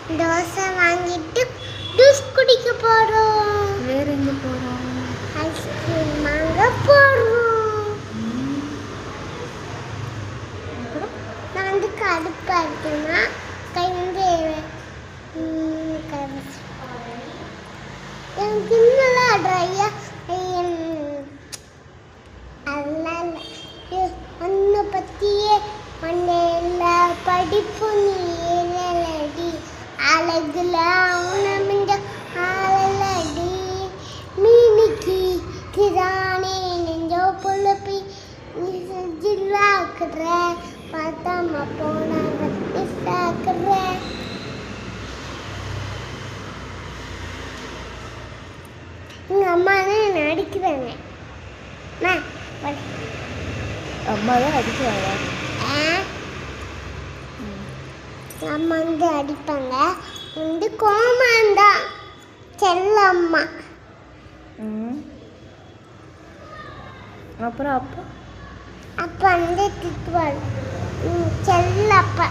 தோசை வாங்கிட்டு ஜூஸ் குடிக்க போறோம். வேற எங்க போறோம்? ஐஸ்கிரீம் வாங்க போறோம். நான் வந்து கடுப்பா இருக்கேன்னா கை வந்து எனக்கு இன்னும் ட்ரையா அதெல்லாம் உன்னை பற்றியே மண்ணில் படிப்பு நீலடி அழகுல அவனமிஞ்ச ஆளடி மீனிக்கு கிரானே நெஞ்சோ புலப்பி ஜில்லாக்குற பார்த்தாம போனாங்க மிஸ்ஸாக்குற. எங்கள் அம்மா தான் என்னை அடிக்கிறாங்க. அம்மா தான் அடிக்கிறாங்க. அம்மா வந்து அடிப்பாங்க. வந்து கோமாந்தா செல்ல அம்மா. அப்புறம் அப்பா அப்பா வந்து திட்டுவாள் செல்ல அப்பா.